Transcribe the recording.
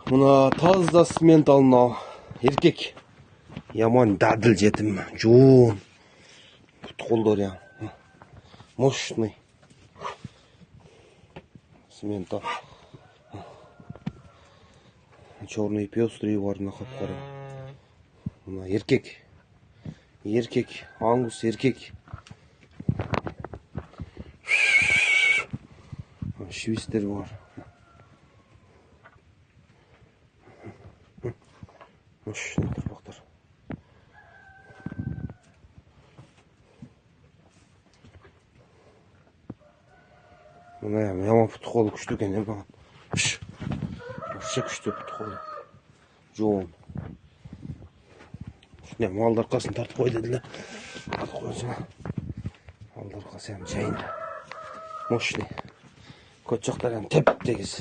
Muna таза сымент алына еркек. Яман дадыл жетім. Жоон. Қолдар я. Мощный. Сымента. Черный пестрый бар на қап-қара. Мына еркек. Еркек. Аңгус еркек. Швистер бар. Мощный тұрбақтар. Мына яман пұты қолы күшті екен маған. Вообще күшті пұты қолы. Жоон. Малды арқасын тартып қойды деді. Малды арқасы жайын. Мощный. Көт жақтар теп тегіз.